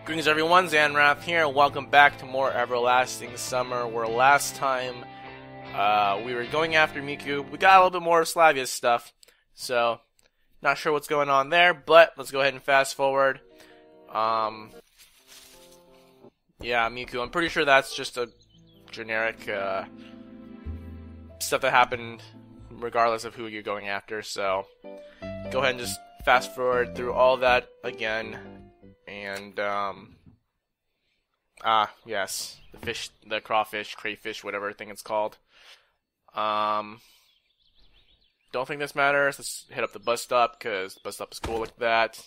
Greetings everyone, Zannrath here, and welcome back to more Everlasting Summer, where last time we were going after Miku. We got a little bit more of Slavia's stuff, so not sure what's going on there, but let's go ahead and fast forward. Yeah, Miku, I'm pretty sure that's just a generic stuff that happened regardless of who you're going after, so go ahead and just fast forward through all that again. And, yes, the crawfish, crayfish, whatever thing it's called. Don't think this matters. Let's hit up the bus stop, because the bus stop is cool like that.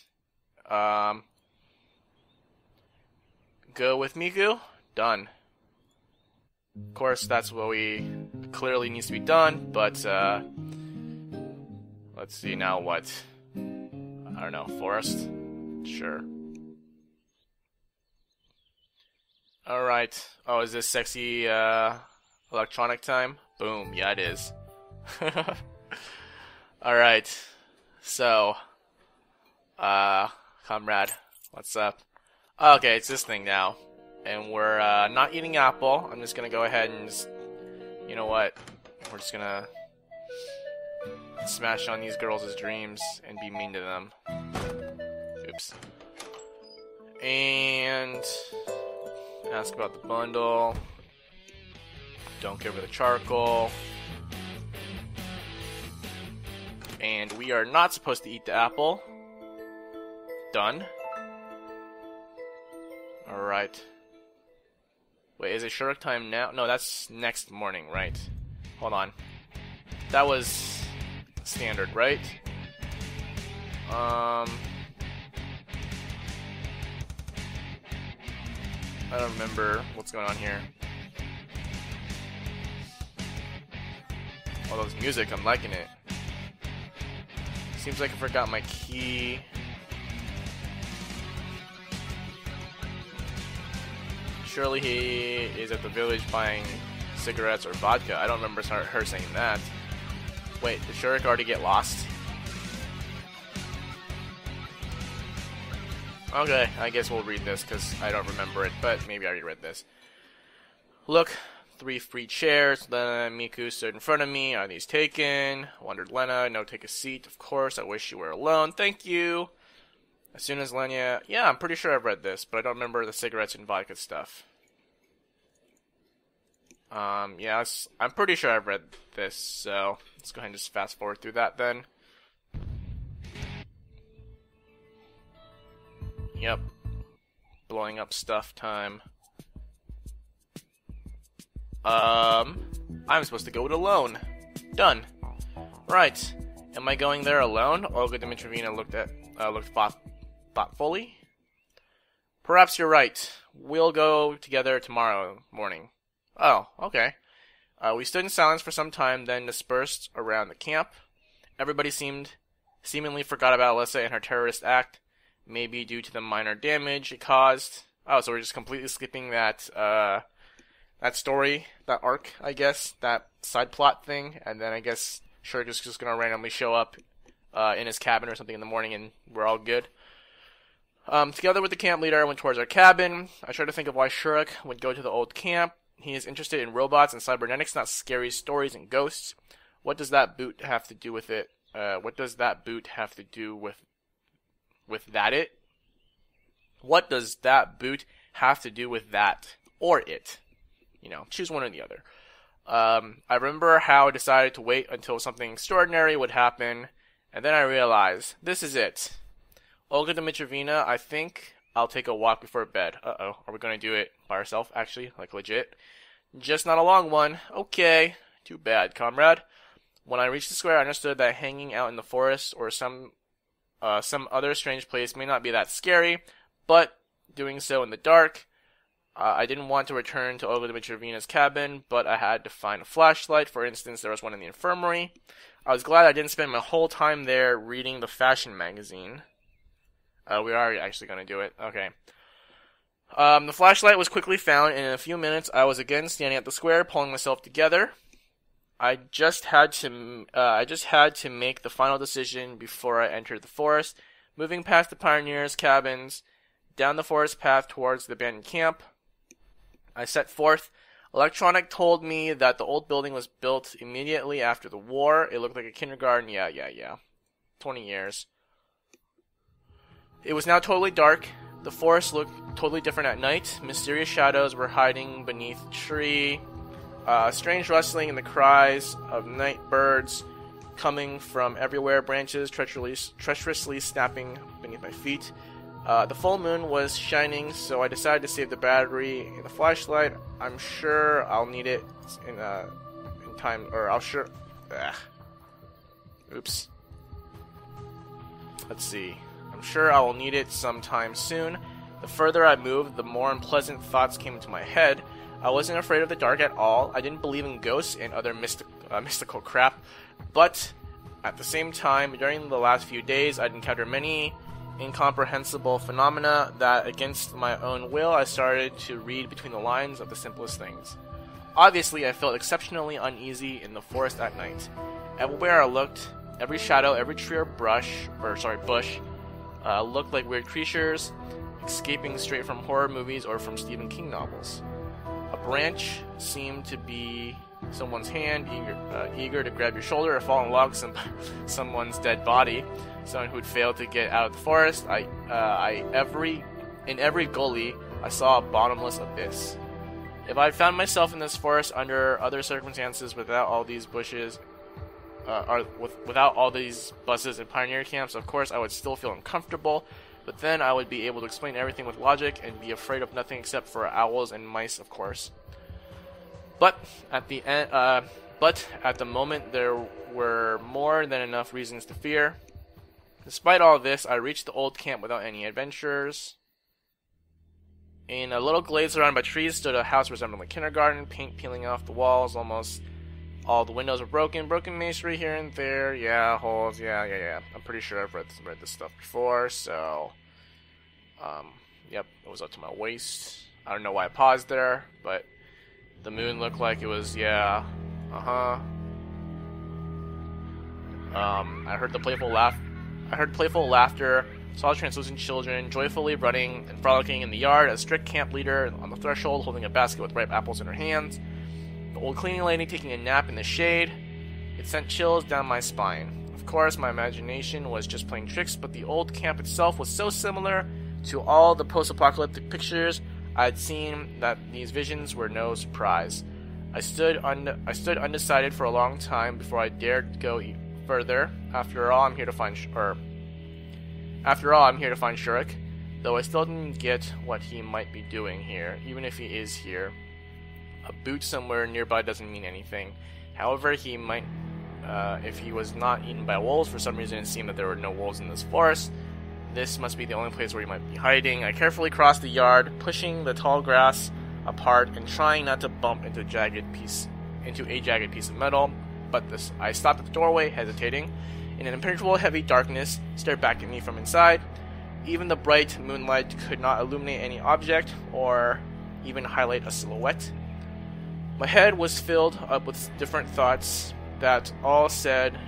Go with Miku. Done. Of course, that's what we clearly needs to be done, but, let's see now what. I don't know, forest? Sure. Alright. Oh, is this sexy, electronic time? Boom. Yeah, it is. Alright. So, comrade, what's up? Okay, it's this thing now. And we're, not eating apple. I'm just gonna go ahead and just, you know what? We're just gonna smash on these girls' dreams and be mean to them. Oops. And ask about the bundle. Don't give her the charcoal. And we are not supposed to eat the apple. Done. Alright. Wait, is it Shurk time now? No, that's next morning, right? Hold on. That was standard, right? I don't remember what's going on here. All those music, I'm liking it. Seems like I forgot my key. Surely he is at the village buying cigarettes or vodka. I don't remember her saying that. Wait, did Shurk already get lost? Okay, I guess we'll read this because I don't remember it, but maybe I already read this. Look, 3 free chairs. Then Miku stood in front of me. Are these taken? Wondered Lena. No, take a seat. Of course, I wish you were alone. Thank you. As soon as Lena... Yeah, I'm pretty sure I've read this, but I don't remember the cigarettes and vodka stuff. Yes, I'm pretty sure I've read this, so let's go ahead and just fast forward through that then. Yep. Blowing up stuff time. I'm supposed to go it alone. Done. Right. Am I going there alone? Olga Dmitryevna looked thoughtfully. Perhaps you're right. We'll go together tomorrow morning. Oh, okay. We stood in silence for some time, then dispersed around the camp. Everybody seemingly forgot about Alyssa and her terrorist act. Maybe due to the minor damage it caused. Oh, so we're just completely skipping that, that story, that arc, I guess, that side plot thing, and then I guess Shurk is just gonna randomly show up, in his cabin or something in the morning and we're all good. Together with the camp leader, I went towards our cabin. I tried to think of why Shurk would go to the old camp. He is interested in robots and cybernetics, not scary stories and ghosts. What does that boot have to do with it? What does that boot have to do with that it? What does that boot have to do with that? Or it? You know, choose one or the other. I remember how I decided to wait until something extraordinary would happen, and then I realized, this is it. Olga Dmitryevna, I think I'll take a walk before bed. Uh-oh, are we going to do it by ourselves, actually? Like, legit? Just not a long one. Okay. Too bad, comrade. When I reached the square, I understood that hanging out in the forest or some other strange place may not be that scary, but doing so in the dark. I didn't want to return to Olga Dmitryevna's cabin, but I had to find a flashlight. For instance, there was one in the infirmary. I was glad I didn't spend my whole time there reading the fashion magazine. We are actually going to do it. Okay. The flashlight was quickly found, and in a few minutes I was again standing at the square, pulling myself together. I just had to make the final decision before I entered the forest. Moving past the pioneers' cabins down the forest path towards the abandoned camp. I set forth. Electronic told me that the old building was built immediately after the war. It looked like a kindergarten. Yeah. 20 years. It was now totally dark. The forest looked totally different at night. Mysterious shadows were hiding beneath a tree. Strange rustling and the cries of night birds coming from everywhere. Branches treacherously snapping beneath my feet. The full moon was shining, so I decided to save the battery in the flashlight. I'm sure I'll need it in time, or I'll sure. Oops. Let's see. I'm sure I will need it sometime soon. The further I moved, the more unpleasant thoughts came into my head. I wasn't afraid of the dark at all. I didn't believe in ghosts and other mystical crap, but at the same time, during the last few days, I'd encountered many incomprehensible phenomena that, against my own will, I started to read between the lines of the simplest things. Obviously, I felt exceptionally uneasy in the forest at night. Everywhere I looked, every shadow, every tree or bush, looked like weird creatures escaping straight from horror movies or from Stephen King novels. A branch seemed to be someone's hand, eager to grab your shoulder or fall in log someone's dead body. Someone who'd failed to get out of the forest. In every gully, I saw a bottomless abyss. If I found myself in this forest under other circumstances, without all these bushes, without all these buses and pioneer camps, of course I would still feel uncomfortable. But then I would be able to explain everything with logic and be afraid of nothing except for owls and mice, of course. But at the moment, there were more than enough reasons to fear. Despite all this, I reached the old camp without any adventures. In a little glade surrounded by trees stood a house resembling a kindergarten, paint peeling off the walls, almost all the windows were broken masonry here and there, holes, yeah. I'm pretty sure I've read this stuff before, so, yep, it was up to my waist. I don't know why I paused there, but the moon looked like it was, I heard playful laughter, saw translucent children joyfully running and frolicking in the yard, a strict camp leader on the threshold holding a basket with ripe apples in her hands, the old cleaning lady taking a nap in the shade. It sent chills down my spine. Of course, my imagination was just playing tricks, but the old camp itself was so similar to all the post-apocalyptic pictures I'd seen that these visions were no surprise. I stood undecided for a long time before I dared go further. After all, I'm here to find Shurik, though I still didn't get what he might be doing here, even if he is here. A boot somewhere nearby doesn't mean anything. However, he might, if he was not eaten by wolves. For some reason it seemed that there were no wolves in this forest. This must be the only place where he might be hiding. I carefully crossed the yard, pushing the tall grass apart and trying not to bump into a jagged piece of metal. But I stopped at the doorway, hesitating. In an impenetrable heavy darkness stared back at me from inside. Even the bright moonlight could not illuminate any object or even highlight a silhouette. My head was filled up with different thoughts that all said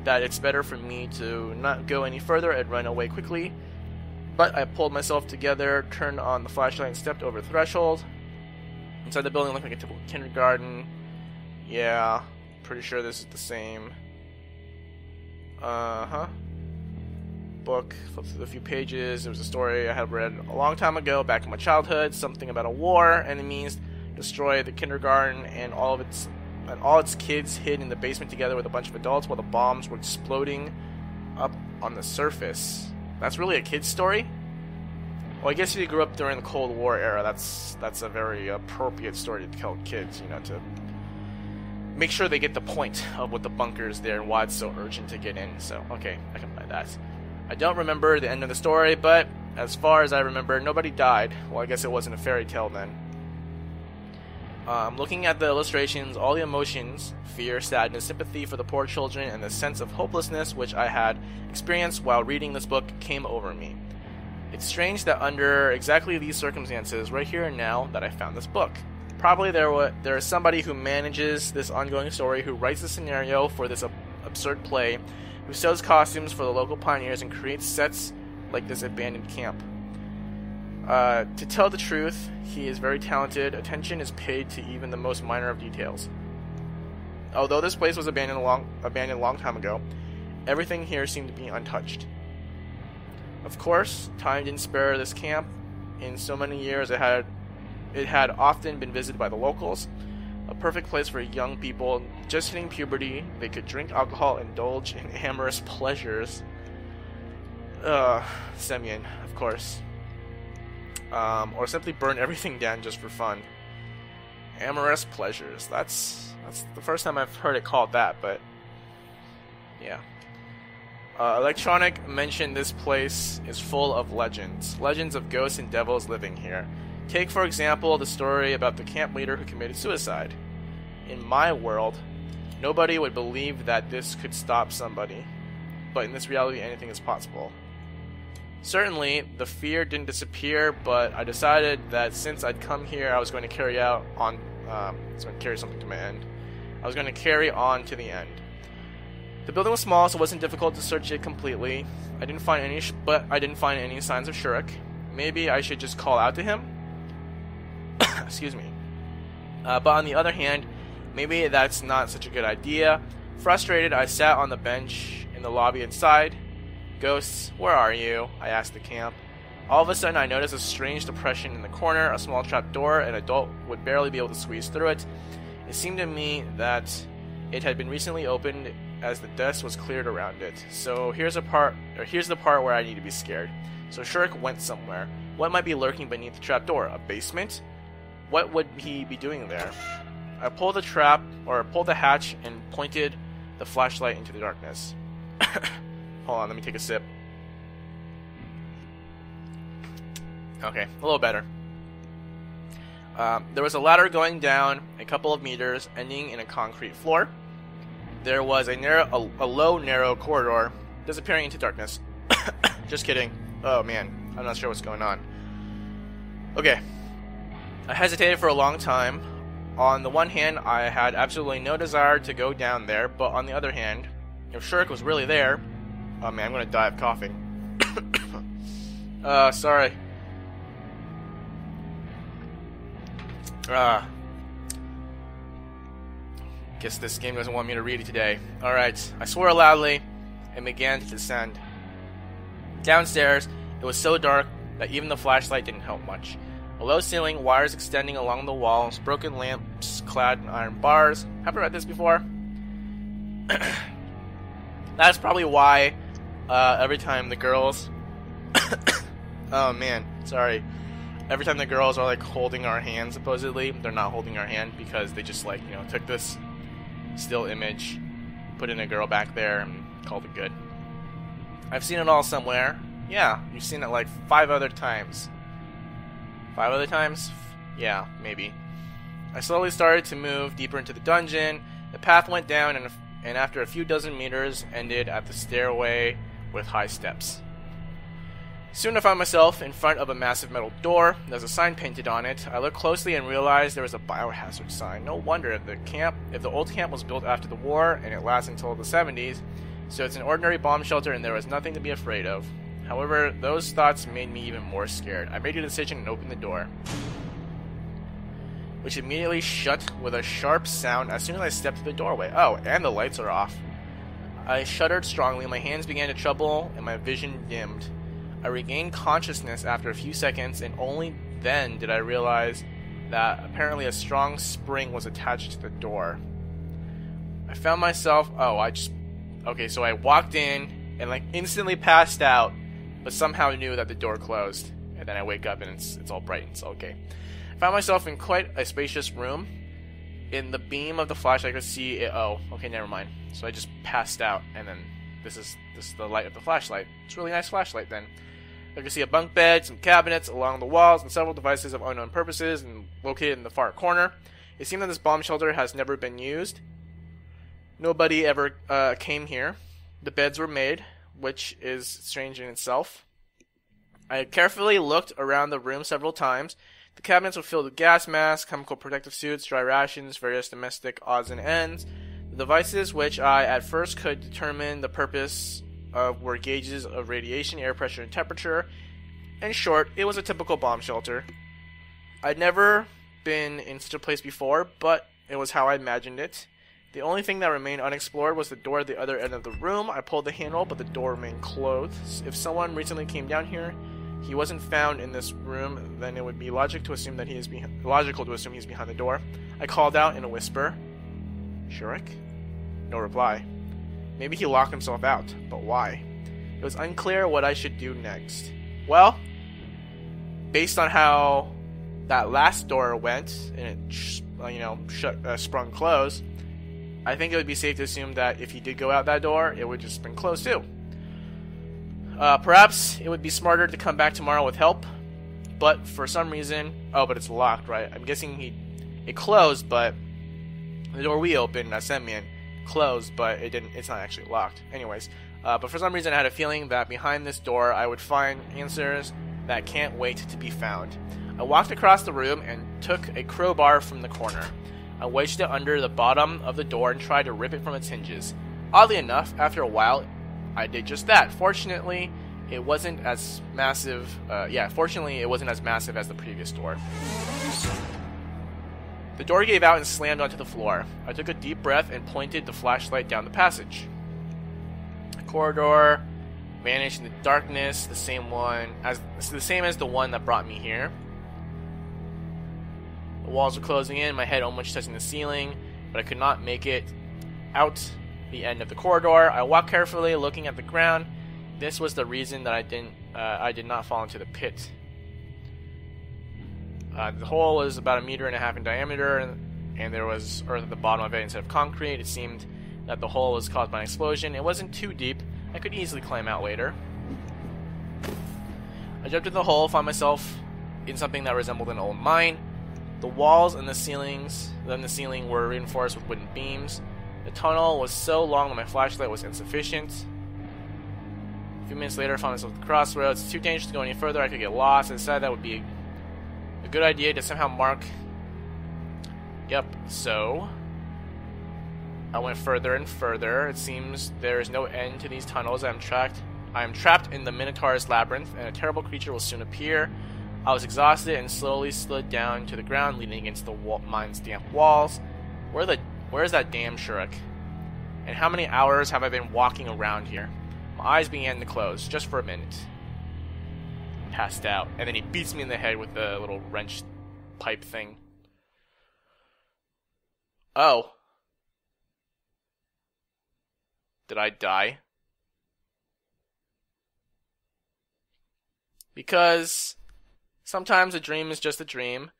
that it's better for me to not go any further and run away quickly. But I pulled myself together, turned on the flashlight, and stepped over the threshold. Inside the building looked like a typical kindergarten. Yeah, pretty sure this is the same. Book, flipped through a few pages. It was a story I had read a long time ago, back in my childhood. Something about a war, enemies destroy the kindergarten, and all its kids hid in the basement together with a bunch of adults while the bombs were exploding up on the surface. That's really a kid's story? Well, I guess if you grew up during the Cold War era, that's a very appropriate story to tell kids, to make sure they get the point of what the bunker is there and why it's so urgent to get in. So, okay, I can buy that. I don't remember the end of the story, but as far as I remember, nobody died. Well, I guess it wasn't a fairy tale then. Looking at the illustrations, all the emotions, fear, sadness, sympathy for the poor children, and the sense of hopelessness which I had experienced while reading this book came over me. It's strange that under exactly these circumstances, right here and now, that I found this book. Probably there is somebody who manages this ongoing story, who writes the scenario for this absurd play, who sews costumes for the local pioneers and creates sets like this abandoned camp. To tell the truth, he is very talented. Attention is paid to even the most minor of details. Although this place was abandoned a long time ago, everything here seemed to be untouched. Of course, time didn't spare this camp. In so many years, it had often been visited by the locals. A perfect place for young people just hitting puberty. They could drink alcohol, indulge in amorous pleasures. Semyon, of course. Or simply burn everything down just for fun. Amorous pleasures. That's the first time I've heard it called that, but yeah. Electronic mentioned this place is full of legends. Legends of ghosts and devils living here. Take, for example, the story about the camp leader who committed suicide. In my world, nobody would believe that this could stop somebody. But in this reality, anything is possible. Certainly, the fear didn't disappear, but I decided that since I'd come here, I was going to carry something to my end. I was going to carry on to the end. The building was small, so it wasn't difficult to search it completely. I didn't find any signs of Shurek. Maybe I should just call out to him? Excuse me. But on the other hand, maybe that's not such a good idea. Frustrated, I sat on the bench in the lobby inside. Ghosts, where are you? I asked the camp. All of a sudden, I noticed a strange depression in the corner, a small trap door. An adult would barely be able to squeeze through it. It seemed to me that it had been recently opened as the dust was cleared around it. So here's the part where I need to be scared. So Shurek went somewhere. What might be lurking beneath the trap door? A basement? What would he be doing there? I pulled the hatch and pointed the flashlight into the darkness. Hold on, let me take a sip. Okay, a little better. There was a ladder going down a couple of meters, ending in a concrete floor. There was a low, narrow corridor, disappearing into darkness. Just kidding. Oh man, I'm not sure what's going on. Okay. I hesitated for a long time. On the one hand, I had absolutely no desire to go down there, but on the other hand, if Shurek was really there... Oh man, I'm gonna die of coughing. Sorry. Guess this game doesn't want me to read it today. Alright, I swore loudly and began to descend. Downstairs, it was so dark that even the flashlight didn't help much. A low ceiling, wires extending along the walls, broken lamps clad in iron bars. Have I read this before? That's probably why every time the girls... oh man, sorry. Every time the girls are like holding our hand, supposedly, they're not holding our hand because they just like, took this still image, put in a girl back there, and called it good. I've seen it all somewhere. Yeah, you've seen it like 5 other times. 5 other times? Yeah, maybe. I slowly started to move deeper into the dungeon. The path went down and after a few dozen meters ended at the stairway with high steps. Soon I found myself in front of a massive metal door. There's a sign painted on it. I looked closely and realized there was a biohazard sign. No wonder if the old camp was built after the war and it lasts until the 70s, so it's an ordinary bomb shelter and there was nothing to be afraid of. However, those thoughts made me even more scared. I made a decision and opened the door, which immediately shut with a sharp sound as soon as I stepped through the doorway. Oh, and the lights are off. I shuddered strongly, my hands began to tremble, and my vision dimmed. I regained consciousness after a few seconds, and only then did I realize that apparently a strong spring was attached to the door. I found myself... Okay, so I walked in and like instantly passed out, but somehow knew that the door closed. And then I wake up and it's all bright and it's okay. I found myself in quite a spacious room. In the beam of the flashlight, I could see it. Oh, okay, never mind. So I just passed out, and then this is the light of the flashlight. It's a really nice flashlight then. I could see a bunk bed, some cabinets along the walls, and several devices of unknown purposes and located in the far corner. It seemed that this bomb shelter has never been used. Nobody ever came here. The beds were made, which is strange in itself. I carefully looked around the room several times. The cabinets were filled with gas masks, chemical protective suits, dry rations, various domestic odds and ends. The devices, which I at first could determine the purpose of, were gauges of radiation, air pressure, and temperature. In short, it was a typical bomb shelter. I'd never been in such a place before, but it was how I imagined it. The only thing that remained unexplored was the door at the other end of the room. I pulled the handle, but the door remained closed. If someone recently came down here, he wasn't found in this room, then it would be logical to assume he's behind the door. I called out in a whisper, "Shurik?" No reply. Maybe he locked himself out, but why? It was unclear what I should do next. Well, based on how that last door went, and it sprung closed, I think it would be safe to assume that if he did go out that door, it would just spring closed too. Perhaps it would be smarter to come back tomorrow with help, but for some reason... Oh, but it's locked, right? I'm guessing it closed, but the door we opened, Semyon, closed, but it's not actually locked. Anyways, but for some reason I had a feeling that behind this door I would find answers that can't wait to be found. I walked across the room and took a crowbar from the corner. I wedged it under the bottom of the door and tried to rip it from its hinges. Oddly enough, after a while, I did just that. Fortunately, it wasn't as massive. Fortunately, it wasn't as massive as the previous door. The door gave out and slammed onto the floor. I took a deep breath and pointed the flashlight down the passage. The corridor vanished in the darkness, the same as the one that brought me here. The walls were closing in, my head almost touching the ceiling, but I could not make it out the end of the corridor. I walked carefully, looking at the ground. This was the reason that I did not fall into the pit. The hole was about 1.5 meters in diameter, and there was earth at the bottom of it instead of concrete. It seemed that the hole was caused by an explosion. It wasn't too deep. I could easily climb out later. I jumped in the hole, found myself in something that resembled an old mine. The walls and the ceiling were reinforced with wooden beams. The tunnel was so long that my flashlight was insufficient. A few minutes later, I found myself at the crossroads. It's too dangerous to go any further. I could get lost. I decided that would be a good idea to somehow mark. Yep, so I went further and further. It seems there is no end to these tunnels. I am trapped in the Minotaur's labyrinth, and a terrible creature will soon appear. I was exhausted and slowly slid down to the ground, leaning against the mine's damp walls. Where's that damn Shurik? And how many hours have I been walking around here? My eyes began to close, just for a minute. Passed out, and then he beats me in the head with the little wrench pipe thing. Oh. Did I die? Because sometimes a dream is just a dream.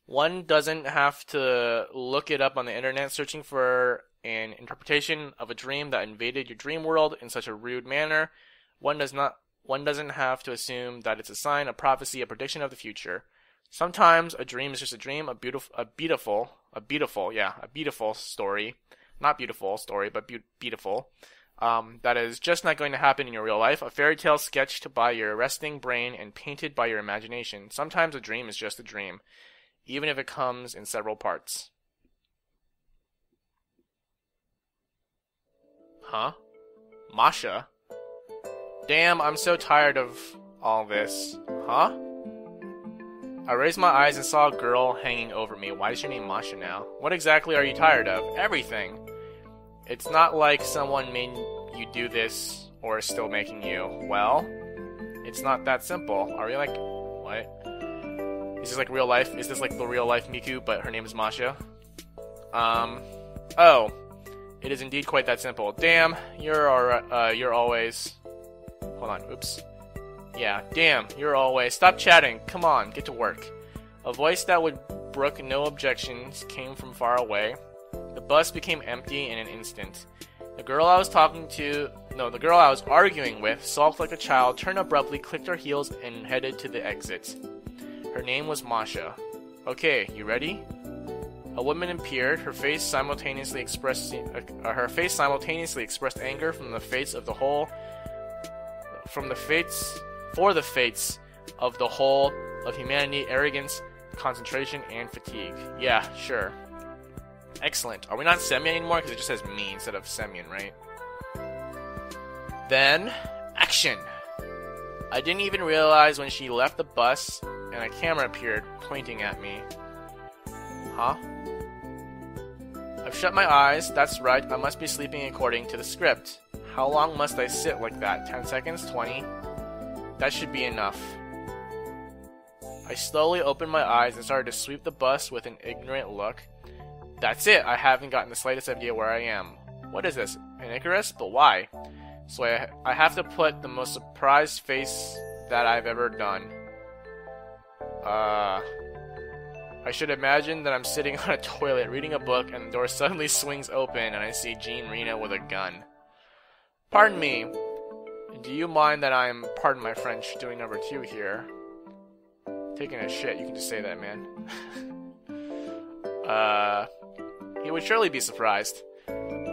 One doesn't have to look it up on the internet searching for an interpretation of a dream that invaded your dream world in such a rude manner. One doesn't have to assume that it's a sign, a prophecy, a prediction of the future. Sometimes a dream is just a dream, a beautiful story. Not beautiful story, but beautiful. That is just not going to happen in your real life. A fairy tale sketched by your resting brain and painted by your imagination. Sometimes a dream is just a dream, even if it comes in several parts. Huh? Masha? Damn, I'm so tired of all this. Huh? I raised my eyes and saw a girl hanging over me. Why is your name Masha now? What exactly are you tired of? Everything. It's not like someone made you do this or is still making you. Well, it's not that simple. Are we like... What? Is this like real life? Is this like the real life Miku, but her name is Masha? Oh. It is indeed quite that simple. Damn, you're always... Hold on, oops. Yeah, damn, you're always... Stop chatting, come on, get to work. A voice that would brook no objections came from far away. The bus became empty in an instant. The girl I was arguing with, sulked like a child, turned abruptly, clicked her heels, and headed to the exit. Her name was Masha. Okay, you ready? A woman appeared, her face simultaneously expressed anger for the fates of the whole of humanity, arrogance, concentration, and fatigue. Yeah, sure. Excellent. Are we not Semyon anymore? Because it just says me instead of Semyon, right? Then, action! I didn't even realize when she left the bus and a camera appeared pointing at me. Huh? I've shut my eyes. That's right, I must be sleeping according to the script. How long must I sit like that? 10 seconds? 20? That should be enough. I slowly opened my eyes and started to sweep the bus with an ignorant look. That's it, I haven't gotten the slightest idea where I am. What is this? An Icarus? But why? So I have to put the most surprised face that I've ever done. I should imagine that I'm sitting on a toilet reading a book and the door suddenly swings open and I see Jean Reno with a gun. Pardon me. Do you mind that I'm, pardon my French, doing number 2 here? Taking a shit, you can just say that, man. He would surely be surprised.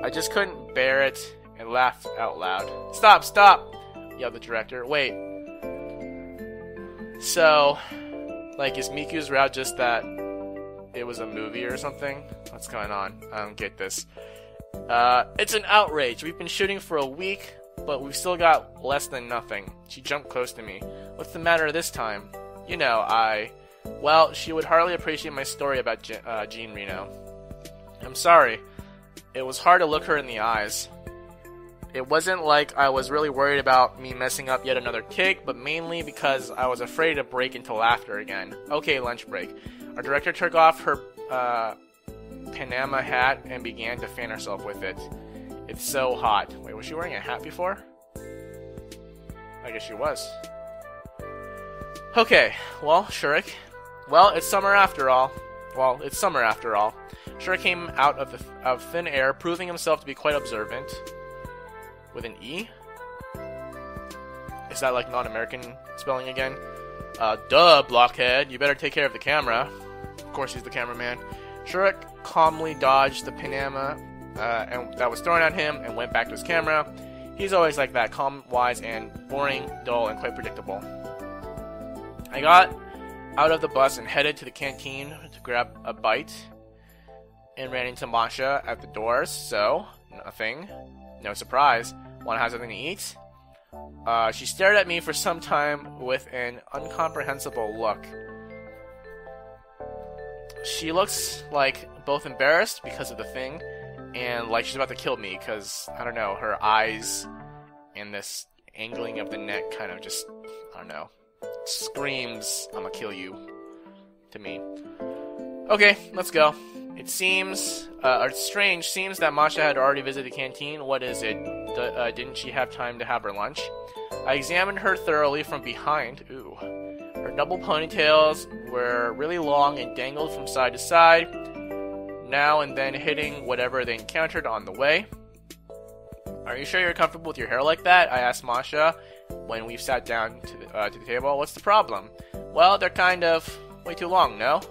I just couldn't bear it and laughed out loud. Stop, stop! Yelled the director. Wait. So, like, is Miku's route just that it was a movie or something? What's going on? I don't get this. It's an outrage. We've been shooting for a week, but we've still got less than nothing. She jumped close to me. What's the matter this time? You know, well, she would hardly appreciate my story about Jean Reno. I'm sorry. It was hard to look her in the eyes. It wasn't like I was really worried about me messing up yet another kick, but mainly because I was afraid to break into laughter again. Okay, lunch break. Our director took off her Panama hat and began to fan herself with it. It's so hot. Wait, was she wearing a hat before? I guess she was. Okay, well, Shurik. Well, it's summer after all. Shurik came out of thin air, proving himself to be quite observant. With an E? Is that like non-American spelling again? Duh, blockhead. You better take care of the camera. Of course he's the cameraman. Shurik calmly dodged the Panama and that was thrown at him and went back to his camera. He's always like that, calm, wise, and boring, dull, and quite predictable. I got out of the bus and headed to the canteen to grab a bite and ran into Masha at the doors, so nothing. No surprise. Want to have something to eat? She stared at me for some time with an incomprehensible look. She looks like both embarrassed because of the thing and like she's about to kill me because, I don't know, her eyes and this angling of the neck kind of just, I don't know, screams, I'm gonna kill you, to me. Okay, let's go. It seems, it's strange, seems that Masha had already visited the canteen. What is it? Didn't she have time to have her lunch? I examined her thoroughly from behind. Ooh. Her double ponytails were really long and dangled from side to side, now and then hitting whatever they encountered on the way. Are you sure you're comfortable with your hair like that? I asked Masha when we sat down to the table. What's the problem? Well, they're kind of way too long, no?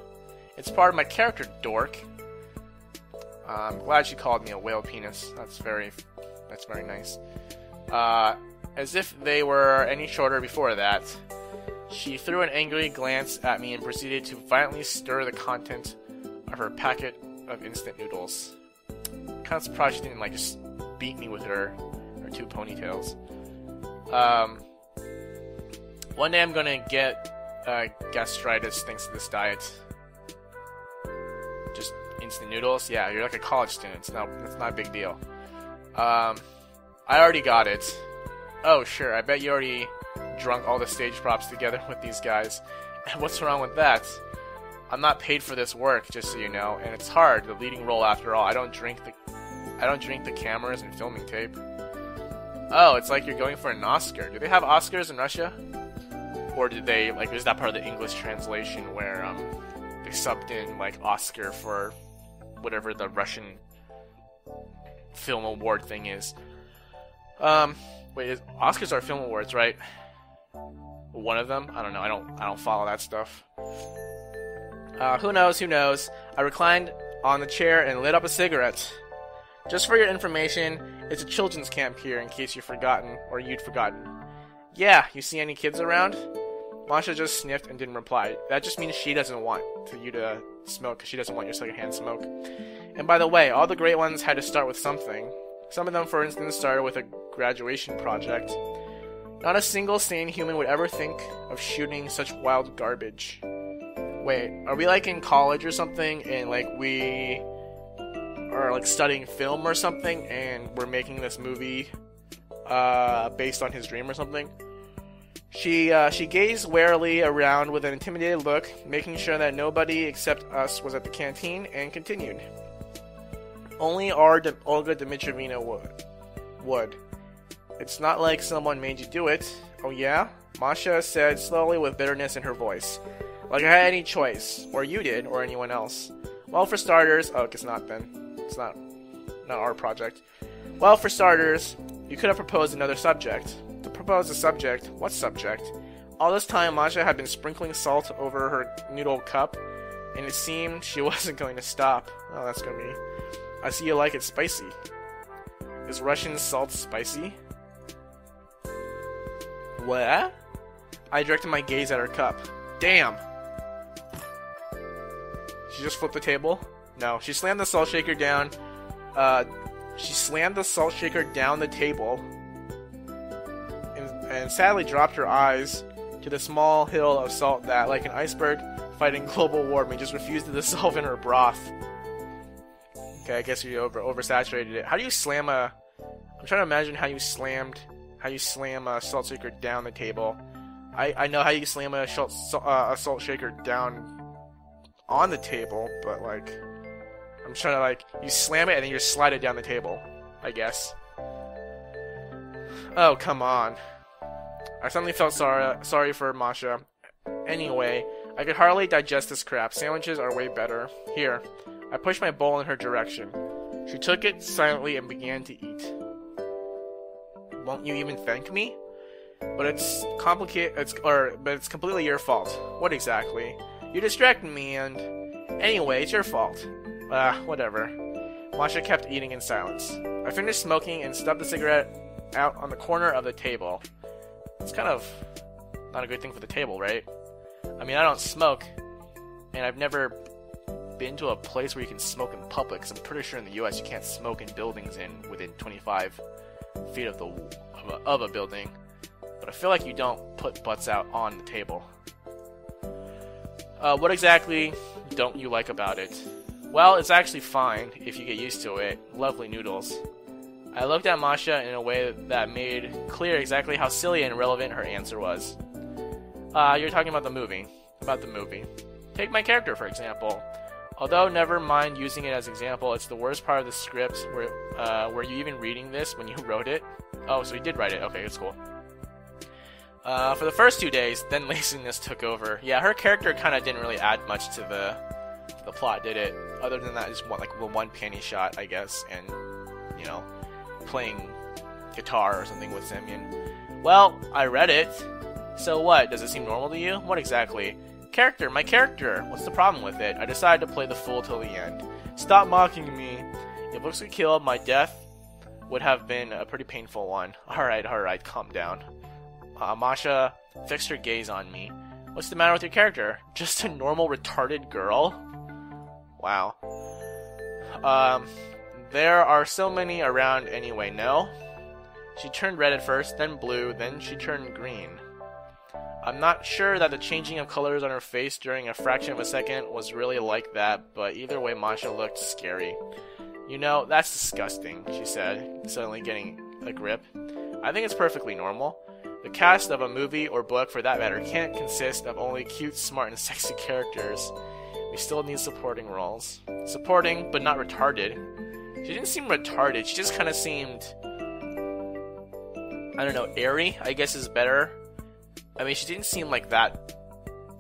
It's part of my character, dork. I'm glad she called me a whale penis. That's very nice. As if they were any shorter before that. She threw an angry glance at me and proceeded to violently stir the content of her packet of instant noodles. Kind of surprised she didn't like just beat me with her 2 ponytails. One day I'm gonna get gastritis thanks to this diet. Just instant noodles? Yeah, you're like a college student. It's not a big deal. I already got it. Oh, sure. I bet you already drunk all the stage props together with these guys. And what's wrong with that? I'm not paid for this work, just so you know, and it's hard, the leading role after all. I don't drink the cameras and filming tape. Oh, it's like you're going for an Oscar. Do they have Oscars in Russia? Or did they, like, is that part of the English translation where, they subbed in, like, Oscar for whatever the Russian film award thing is? Wait, Oscars are film awards, right? One of them? I don't know. I don't follow that stuff. Who knows? I reclined on the chair and lit up a cigarette. Just for your information, it's a children's camp here, in case you'd forgotten. Yeah, you see any kids around? Masha just sniffed and didn't reply. That just means she doesn't want you to smoke, because she doesn't want your secondhand smoke. And by the way, all the great ones had to start with something. Some of them, for instance, started with a graduation project. Not a single sane human would ever think of shooting such wild garbage. Wait, are we like in college or something, and like we are like studying film or something, and we're making this movie based on his dream or something? She gazed warily around with an intimidated look, making sure that nobody except us was at the canteen, and continued. Only Olga Dmitrievna would. It's not like someone made you do it. Oh yeah? Masha said slowly with bitterness in her voice. Like I had any choice. Or you did, or anyone else. Well, for starters... Oh, it's not then. It's not our project. Well, for starters, you could have proposed another subject. To propose a subject? What subject? All this time, Masha had been sprinkling salt over her noodle cup, and it seemed she wasn't going to stop. Oh, that's gonna be... I see you like it spicy. Is Russian salt spicy? What? I directed my gaze at her cup. Damn! She just flipped the table? No, she slammed the salt shaker down. She slammed the salt shaker down the table and sadly dropped her eyes to the small hill of salt that, like an iceberg fighting global warming, just refused to dissolve in her broth. Okay, I guess you oversaturated it. How do you slam a... I'm trying to imagine how you slam a salt shaker down the table. I know how you slam a salt shaker down on the table, but like... I'm trying to like... You slam it and then you just slide it down the table, I guess. Oh, come on. I suddenly felt sorry for Masha. Anyway, I could hardly digest this crap. Sandwiches are way better. Here. I pushed my bowl in her direction. She took it silently and began to eat. Won't you even thank me? But it's complicated. But it's completely your fault. What exactly? You distracted me, and anyway, it's your fault. Whatever. Masha kept eating in silence. I finished smoking and stubbed the cigarette out on the corner of the table. It's kind of not a good thing for the table, right? I mean, I don't smoke, and I've never been to a place where you can smoke in public, because I'm pretty sure in the US you can't smoke in buildings within 25 feet of a building. But I feel like you don't put butts out on the table. What exactly don't you like about it? Well, it's actually fine if you get used to it. Lovely noodles. I looked at Masha in a way that made clear exactly how silly and irrelevant her answer was. You're talking about the movie. About the movie. Take my character, for example. Although never mind using it as example, it's the worst part of the script. Were you even reading this when you wrote it? Oh, so you did write it. Okay, that's cool. For the first 2 days, then laziness took over. Yeah, her character kind of didn't really add much to the plot, did it? Other than that, just one panty shot, I guess, and, you know, playing guitar or something with Semyon. Well, I read it. So what? Does it seem normal to you? What exactly? Character, my character. What's the problem with it? I decided to play the fool till the end. Stop mocking me. If looks could kill, my death would have been a pretty painful one. Alright, calm down. Masha fixed her gaze on me. What's the matter with your character? Just a normal retarded girl? Wow. There are so many around anyway, no? She turned red at first, then blue, then she turned green. I'm not sure that the changing of colors on her face during a fraction of a second was really like that, but either way Masha looked scary. You know, that's disgusting, she said, suddenly getting a grip. I think it's perfectly normal. The cast of a movie, or book for that matter, can't consist of only cute, smart, and sexy characters. We still need supporting roles. Supporting, but not retarded. She didn't seem retarded, she just kind of seemed... I don't know, airy, I guess is better. I mean, she didn't seem like that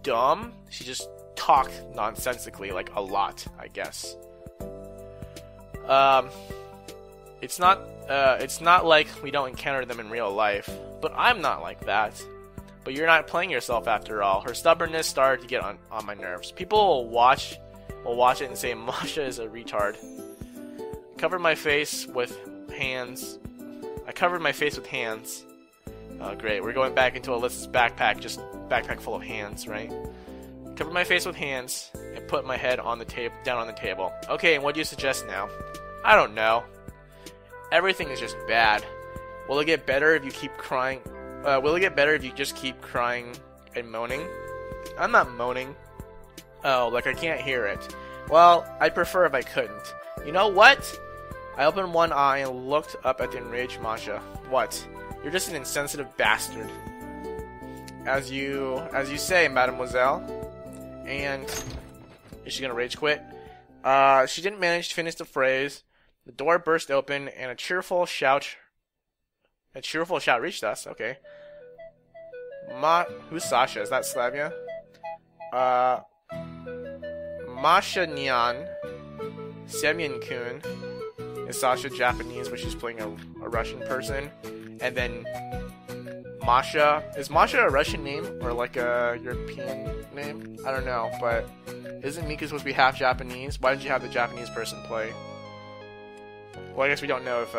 dumb. She just talked nonsensically, like a lot, I guess. It's not like we don't encounter them in real life, but I'm not like that. But you're not playing yourself after all. Her stubbornness started to get on my nerves. People will watch it and say Masha is a retard. I covered my face with hands. Oh, great. We're going back into Alyssa's backpack, just backpack full of hands, right? Covered my face with hands and put my head on the down on the table. Okay, and what do you suggest now? I don't know. Everything is just bad. Will it get better if you keep crying? will it get better if you just keep crying and moaning? I'm not moaning. Oh, like I can't hear it. Well, I'd prefer if I couldn't. You know what? I opened one eye and looked up at the enraged Masha. What? You're just an insensitive bastard. As you say, mademoiselle. And is she gonna rage quit? She didn't manage to finish the phrase. The door burst open and a cheerful shout reached us. Okay. Who's Sasha? Is that Slavia? Masha Nyan. Semyon Kun. Is Sasha Japanese, but she's playing a Russian person? And then Masha. Is Masha a Russian name or like a European name? I don't know, but isn't Mika supposed to be half Japanese? Why did you have the Japanese person play? Well, I guess we don't know if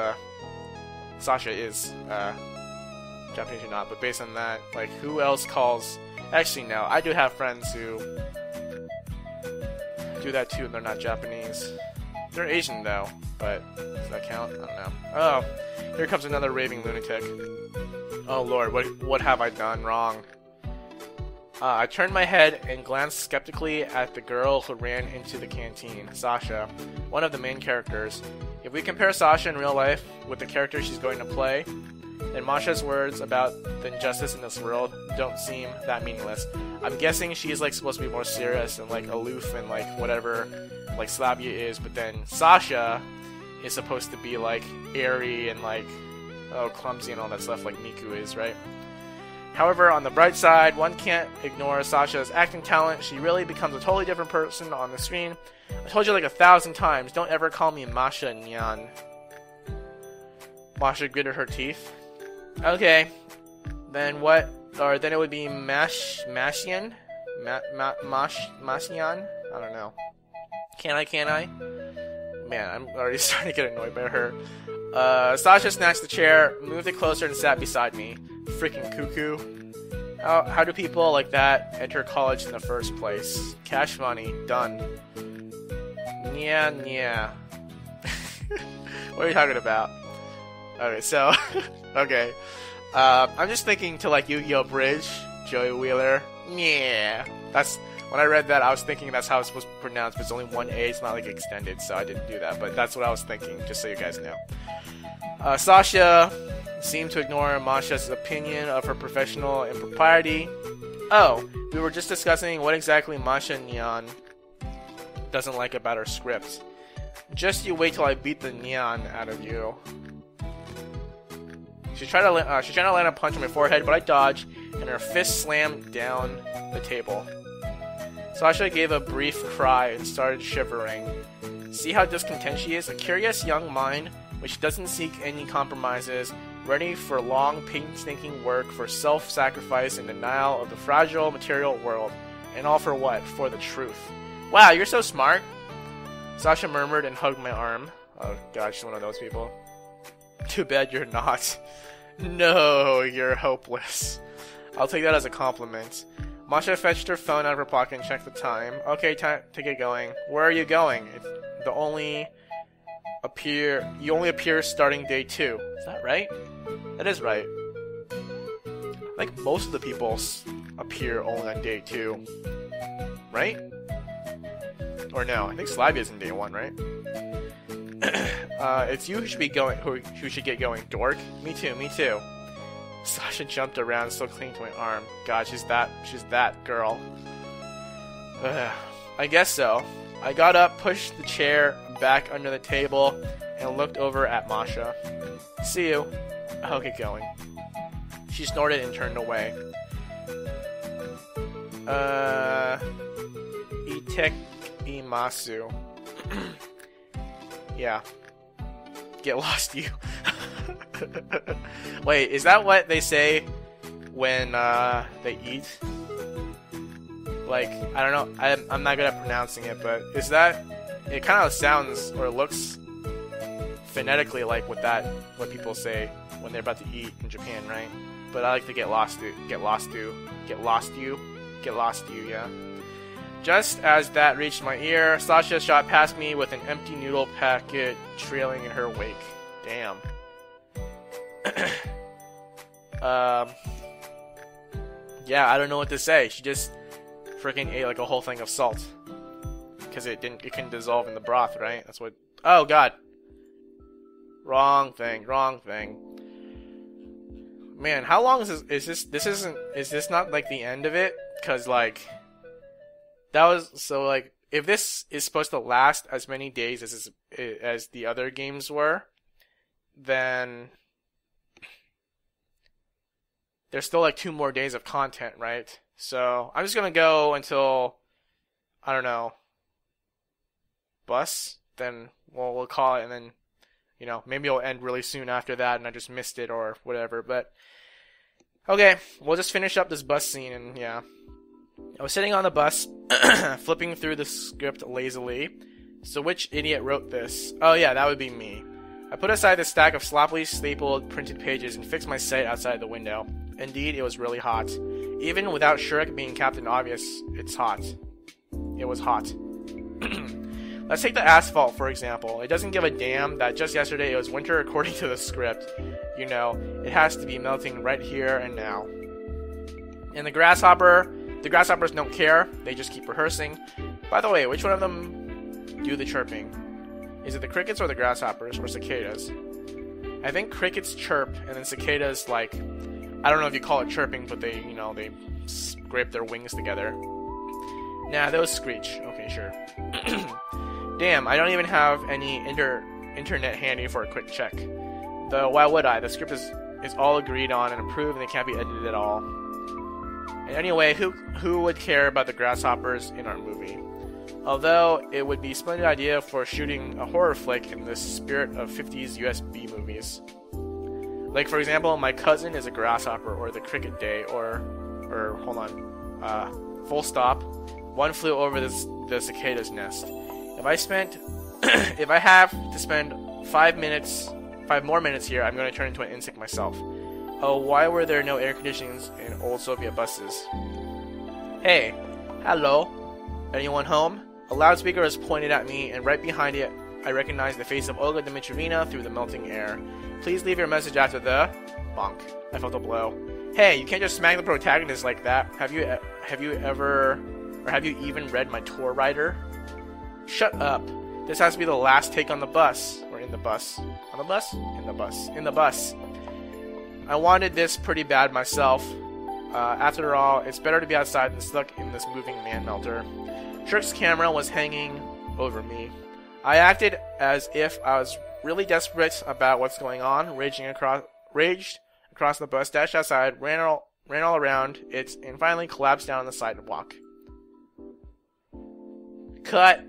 Sasha is Japanese or not, but based on that, like, who else calls... Actually, no, I do have friends who do that too, and they're not Japanese. They're Asian, though, but does that count? I don't know. Oh, here comes another raving lunatic. Oh lord, what have I done wrong? I turned my head and glanced skeptically at the girl who ran into the canteen, Sasha, one of the main characters. If we compare Sasha in real life with the character she's going to play, then Masha's words about the injustice in this world don't seem that meaningless. I'm guessing she's like supposed to be more serious and like aloof and like whatever like Slavia is, but then Sasha is supposed to be like airy and like clumsy and all that stuff like Miku is, right? However, on the bright side, one can't ignore Sasha's acting talent. She really becomes a totally different person on the screen. I told you like 1,000 times, don't ever call me Masha Nyan. Masha gritted her teeth. Okay, then what? Or then it would be Mashian? Mashian? I don't know. Can I? Man, I'm already starting to get annoyed by her. Sasha snatched the chair, moved it closer, and sat beside me. Freaking cuckoo. How do people like that enter college in the first place? Cash money. Done. Yeah. What are you talking about? Okay, so... okay. I'm just thinking to like Yu-Gi-Oh! Bridge, Joey Wheeler. Yeah. That's... When I read that, I was thinking that's how it's supposed to be pronounced, but it's only one A, it's not like extended, so I didn't do that. But that's what I was thinking, just so you guys know. Sasha seemed to ignore Masha's opinion of her professional impropriety. Oh, we were just discussing what exactly Masha Nyan doesn't like about her script. Just you wait till I beat the Nyan out of you. She's trying to land a punch on my forehead, but I dodged, and her fist slammed down the table. Sasha gave a brief cry and started shivering. See how discontent she is? A curious young mind, which doesn't seek any compromises, ready for long, painstaking work, for self-sacrifice and denial of the fragile material world. And all for what? For the truth. Wow, you're so smart! Sasha murmured and hugged my arm. Oh god, she's one of those people. Too bad you're not. No, you're hopeless. I'll take that as a compliment. Masha fetched her phone out of her pocket and checked the time. Okay, time to get going. Where are you going? You only appear starting day 2. Is that right? That is right. Like most of the people appear only on day 2. Right? Or no, I think Slavia's in day 1, right? It's you who should be going. Who should get going, dork? Me too. Sasha jumped around, still clinging to my arm. God, she's that girl. I guess so. I got up, pushed the chair back under the table, and looked over at Masha. See you. I'll get going. She snorted and turned away. Itek imasu. Yeah. Get lost, you. Wait, is that what they say when they eat? Like, I don't know, I'm not good at pronouncing it, but is that... It kind of sounds, or looks phonetically like what people say when they're about to eat in Japan, right? But I like to get lost you, yeah. Just as that reached my ear, Sasha shot past me with an empty noodle packet trailing in her wake. Damn. yeah, I don't know what to say. She just freaking ate like a whole thing of salt. Because it couldn't dissolve in the broth, right? That's what... Oh, God. Wrong thing. Man, how long is this? Is this not like the end of it? Because like, that was, so like, if this is supposed to last as many days as the other games were, then there's still like 2 more days of content, right? So I'm just gonna go until, I don't know, bus. Then we'll call it, and then, you know, maybe it'll end really soon after that, and I just missed it or whatever. But okay, we'll just finish up this bus scene, and yeah. I was sitting on the bus, flipping through the script lazily. So which idiot wrote this? Oh yeah, that would be me. I put aside the stack of sloppily stapled printed pages and fixed my sight outside the window. Indeed, it was really hot. Even without Shurek being Captain Obvious, it's hot. It was hot. Let's take the asphalt, for example. It doesn't give a damn that just yesterday it was winter according to the script. You know, it has to be melting right here and now. And the grasshoppers don't care. They just keep rehearsing. By the way, which one of them do the chirping? Is it the crickets or the grasshoppers or cicadas? I think crickets chirp, and then cicadas, like, I don't know if you call it chirping, but they, you know, they scrape their wings together. Nah, those screech. Okay, sure. Damn, I don't even have any internet handy for a quick check. Though, why would I? The script is all agreed on and approved, and it can't be edited at all. And anyway, who would care about the grasshoppers in our movie? Although, it would be a splendid idea for shooting a horror flick in the spirit of 50s USB movies. Like, for example, My Cousin is a Grasshopper, or The Cricket Day, or hold on, full stop, One Flew Over the Cicada's Nest. If I have to spend 5 more minutes here, I'm going to turn into an insect myself. Oh, why were there no air conditionings in old Soviet buses? Hey, hello, anyone home? A loudspeaker is pointed at me, and right behind it, I recognize the face of Olga Dmitrievna through the melting air. Please leave your message after the... bonk. I felt a blow. Hey, you can't just smack the protagonist like that. Have you even read my tour rider? Shut up. This has to be the last take on the bus. Or in the bus. On the bus? In the bus. In the bus. I wanted this pretty bad myself. After all, it's better to be outside than stuck in this moving man-melter. Shurk's camera was hanging over me. I acted as if I was really desperate about what's going on, raged across the bus, dashed outside, ran all around it, and finally collapsed down on the sidewalk. Cut!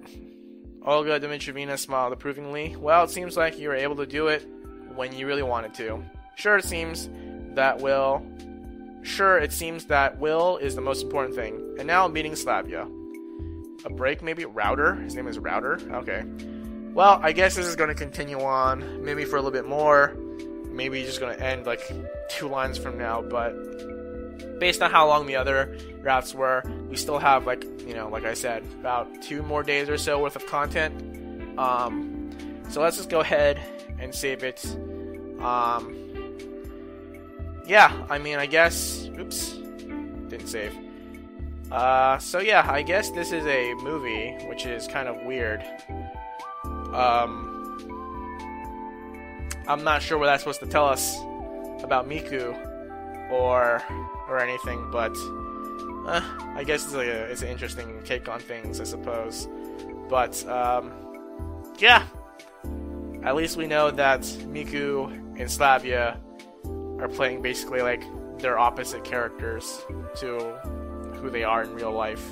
Olga Dmitrievna smiled approvingly. Well, it seems like you were able to do it when you really wanted to. Sure, it seems that will is the most important thing. And now I'm meeting Slavia. A break, maybe? Router? His name is Router? Okay. Well, I guess this is going to continue on, maybe for a little bit more. Maybe just going to end like 2 lines from now, but based on how long the other routes were, we still have, like, you know, like I said, about 2 more days or so worth of content. So let's just go ahead and save it. Yeah, I mean, I guess, oops, didn't save. So yeah, I guess this is a movie, which is kind of weird. I'm not sure what that's supposed to tell us about Miku or anything, but I guess it's an interesting take on things, I suppose. But yeah, at least we know that Miku and Slavia are playing basically like their opposite characters to who they are in real life.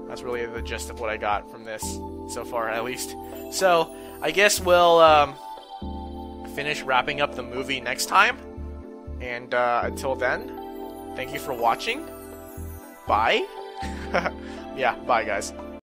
That's really the gist of what I got from this so far, at least. So I guess we'll finish wrapping up the movie next time. And until then, thank you for watching. Bye. Yeah, bye guys.